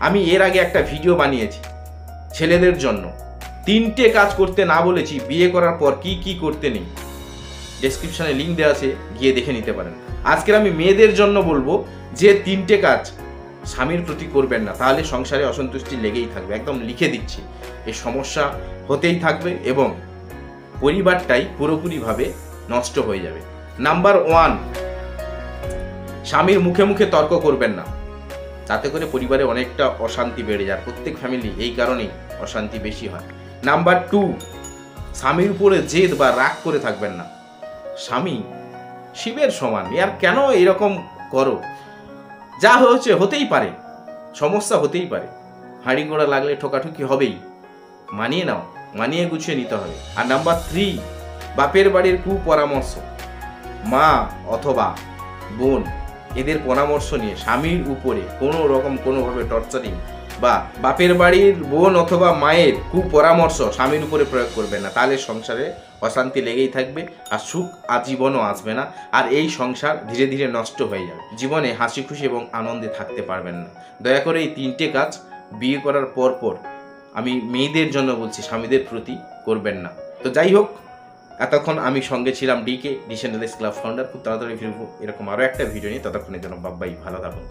আমি এর আগে একটা ভিডিও বানিয়েছি ছেলেদের জন্য, 3টে কাজ করতে না বলেছি বিয়ে করার পর কি কি করতে নেই। ডেসক্রিপশনে লিঙ্ক দেওয়া আছে, গিয়ে দেখে নিতে পারেন। আজকে আমি মেয়েদের জন্য বলবো যে 3টে কাজ স্বামীর প্রতি করবেন না, তাহলে সংসারে অসন্তুষ্টি লেগেই থাকবে। একদম লিখে দিচ্ছি, এই সমস্যা হতেই থাকবে এবং পরিবারটাই পুরোপুরিভাবে নষ্ট হয়ে যাবে। নাম্বার 1, স্বামীর মুখে মুখে তর্ক করবেন না, তাতে করে পরিবারে অনেকটা অশান্তি বেড়ে যায়। প্রত্যেক ফ্যামিলি এই কারণেই অশান্তি বেশি হয়। নাম্বার 2, স্বামীর উপরে জেদ বা রাগ করে থাকবেন না। স্বামী শিবের সমান, আর কেন এরকম করো, যা হয়েছে হতেই পারে, সমস্যা হতেই পারে, হাঁড়ি গোড়া লাগলে ঠোকাঠুকি হবেই, মানিয়ে নাও, মানিয়ে গুছিয়ে নিতে হবে। আর নাম্বার 3, বাপের বাড়ির কুপরামর্শ, মা অথবা বোন এদের পরামর্শ নিয়ে স্বামীর উপরে কোনো রকম কোনোভাবে টর্চারিং বা বাপের বাড়ির বোন অথবা মায়ের কুপরামর্শ স্বামীর উপরে প্রয়োগ করবে না, তাহলে সংসারে অশান্তি লেগেই থাকবে আর সুখ আজীবনও আসবে না। আর এই সংসার ধীরে ধীরে নষ্ট হয়ে যাবে, জীবনে হাসি খুশি এবং আনন্দে থাকতে পারবেন না। দয়া করে এই 3টে কাজ বিয়ে করার পর আমি মেয়েদের জন্য বলছি, স্বামীদের প্রতি করবেন না। তো যাই হোক, এতক্ষণ আমি সঙ্গে ছিলাম ডিকে, ডিসেন্টালাইজ ক্লাব ফাউন্ডার। খুব তাড়াতাড়ি ফিরবো এরকম আরও একটা ভিডিও নিয়ে, ততক্ষণের জন্য বাই, ভালো থাকুন।